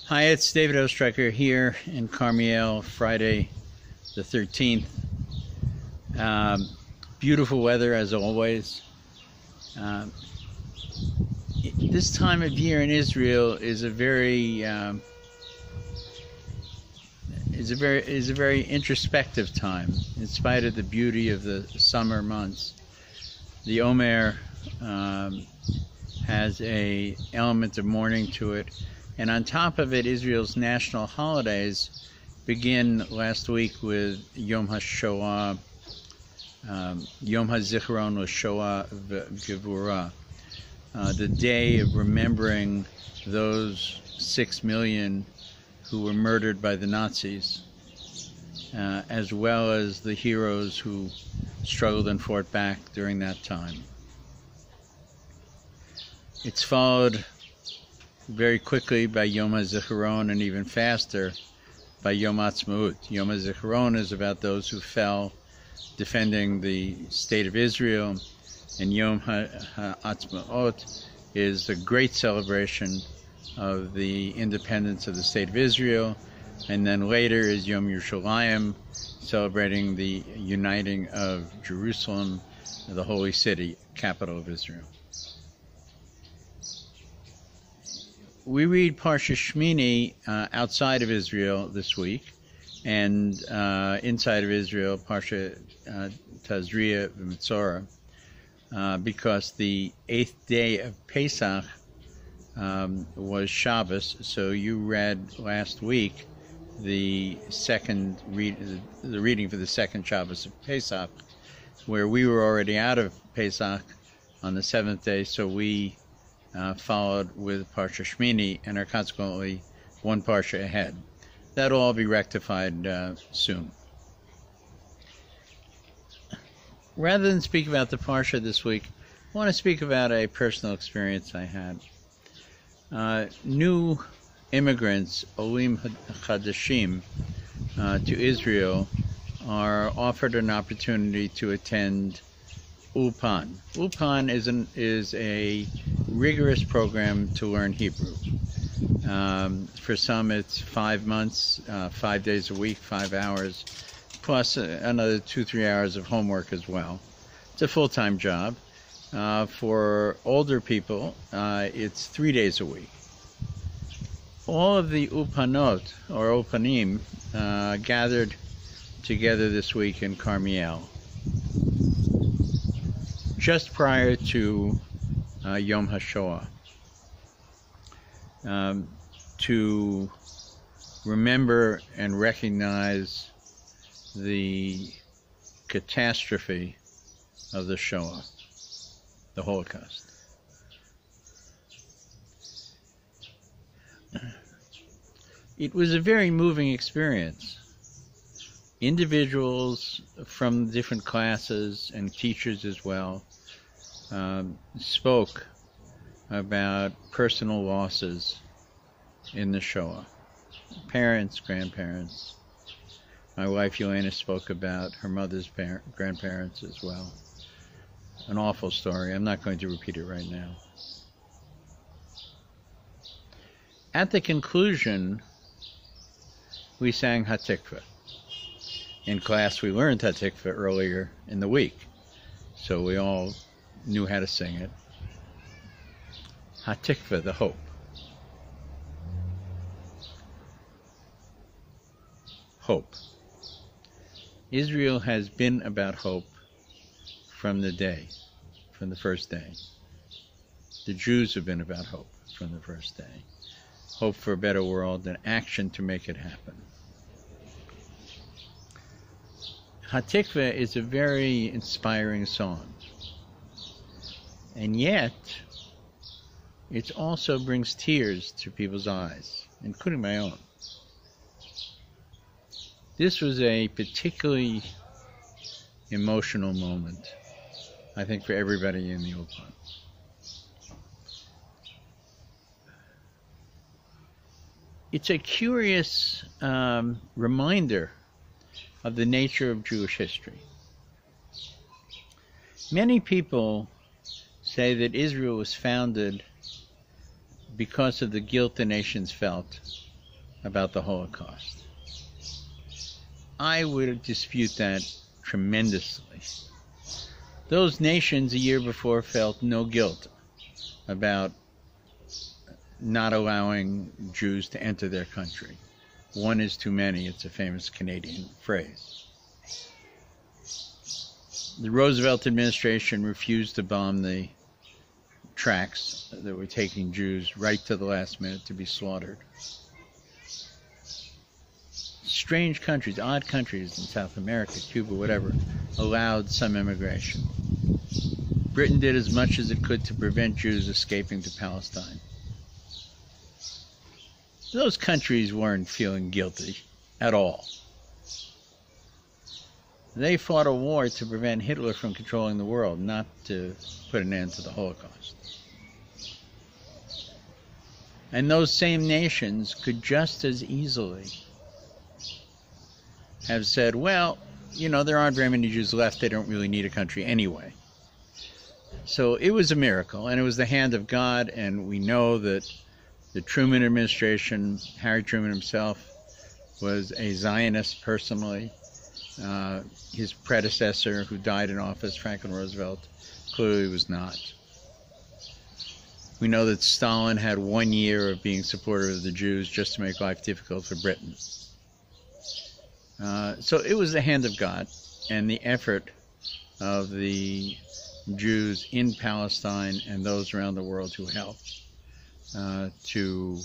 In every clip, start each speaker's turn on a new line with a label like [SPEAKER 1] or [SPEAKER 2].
[SPEAKER 1] Hi, it's David Ostriker here in Karmiel, Friday the 13th. Beautiful weather as always. This time of year in Israel is a very introspective time. In spite of the beauty of the summer months, the Omer has an element of mourning to it. And on top of it, Israel's national holidays begin last week with Yom HaShoah, Yom HaZikaron LaShoah V'Gevurah, the day of remembering those 6 million who were murdered by the Nazis, as well as the heroes who struggled and fought back during that time. It's followed very quickly by Yom HaZikaron, and even faster by Yom HaAtzmaut. Yom HaZikaron is about those who fell defending the state of Israel, and Yom HaAtzmaut is a great celebration of the independence of the state of Israel, and then later is Yom Yerushalayim, celebrating the uniting of Jerusalem, the holy city, capital of Israel. We read Parsha Shmini outside of Israel this week, and inside of Israel, Parsha Tazria V'Mitzorah, because the 8th day of Pesach was Shabbos. So you read last week the reading for the second Shabbos of Pesach, where we were already out of Pesach on the 7th day. So we followed with Parsha Shmini and are consequently one Parsha ahead. That'll all be rectified soon. Rather than speak about the Parsha this week, I want to speak about a personal experience I had. New immigrants, Olim Chadashim, to Israel are offered an opportunity to attend Ulpan. Ulpan is a rigorous program to learn Hebrew. For some, it's 5 months, 5 days a week, 5 hours, plus another 2-3 hours of homework as well. It's a full-time job. For older people, it's 3 days a week. All of the Ulpanot, or Ulpanim, gathered together this week in Karmiel, just prior to Yom HaShoah, to remember and recognize the catastrophe of the Shoah, the Holocaust. It was a very moving experience. Individuals from different classes and teachers as well spoke about personal losses in the Shoah. Parents, grandparents. My wife Yelena spoke about her mother's grandparents as well. An awful story. I'm not going to repeat it right now. At the conclusion, we sang Hatikvah. In class, we learned Hatikvah earlier in the week, so we all knew how to sing it. Hatikvah, the hope. Hope. Israel has been about hope from the first day. The Jews have been about hope from the first day. Hope for a better world and action to make it happen. Hatikvah is a very inspiring song. And yet, it also brings tears to people's eyes, including my own. This was a particularly emotional moment, I think, for everybody in the Ulpan. It's a curious reminder of the nature of Jewish history. Many people say that Israel was founded because of the guilt the nations felt about the Holocaust. I would dispute that tremendously. Those nations a year before felt no guilt about not allowing Jews to enter their country. One is too many, it's a famous Canadian phrase. The Roosevelt administration refused to bomb the tracks that were taking Jews right to the last minute to be slaughtered. Strange countries, odd countries in South America, Cuba, whatever, allowed some immigration. Britain did as much as it could to prevent Jews escaping to Palestine. Those countries weren't feeling guilty at all. They fought a war to prevent Hitler from controlling the world, not to put an end to the Holocaust. And those same nations could just as easily have said, well, you know, there aren't very many Jews left, they don't really need a country anyway. So it was a miracle, and it was the hand of God, and we know that the Truman administration, Harry Truman himself, was a Zionist personally. His predecessor, who died in office, Franklin Roosevelt, clearly was not. We know that Stalin had 1 year of being supportive of the Jews just to make life difficult for Britain. So it was the hand of God and the effort of the Jews in Palestine and those around the world who helped to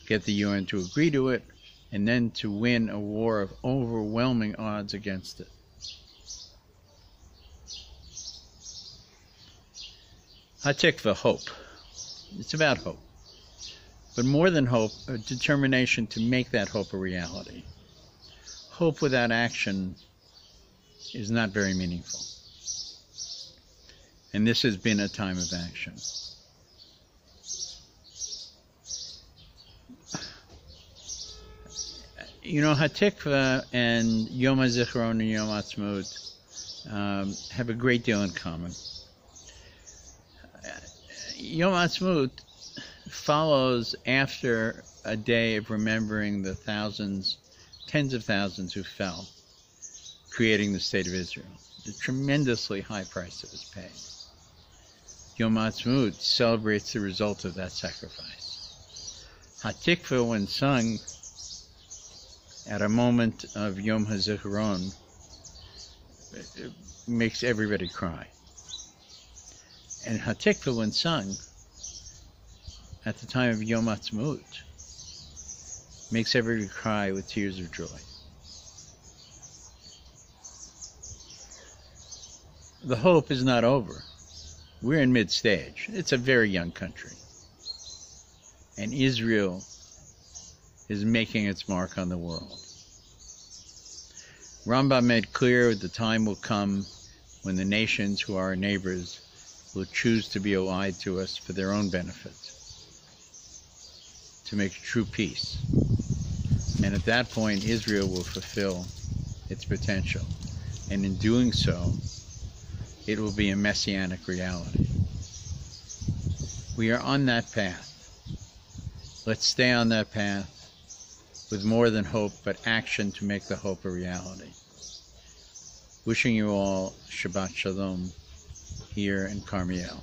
[SPEAKER 1] get the UN to agree to it and then to win a war of overwhelming odds against it. Hatikva, hope. It's about hope. But more than hope, a determination to make that hope a reality. Hope without action is not very meaningful. And this has been a time of action. You know, Hatikva and Yom HaZikaron and Yom HaAtzmaut have a great deal in common. Yom HaAtzmaut follows after a day of remembering the thousands, tens of thousands who fell, creating the State of Israel. The tremendously high price that was paid. Yom HaAtzmaut celebrates the result of that sacrifice. Hatikva, when sung at a moment of Yom HaZikaron, makes everybody cry. And Hatikva, when sung at the time of Yom HaAtzmaut, makes everybody cry with tears of joy. The hope is not over. We're in mid-stage. It's a very young country. And Israel is making its mark on the world. Rambam made clear the time will come when the nations who are our neighbors will choose to be allied to us for their own benefit, to make true peace. And at that point, Israel will fulfill its potential. And in doing so, it will be a messianic reality. We are on that path. Let's stay on that path with more than hope, but action to make the hope a reality. Wishing you all Shabbat Shalom here in Karmiel.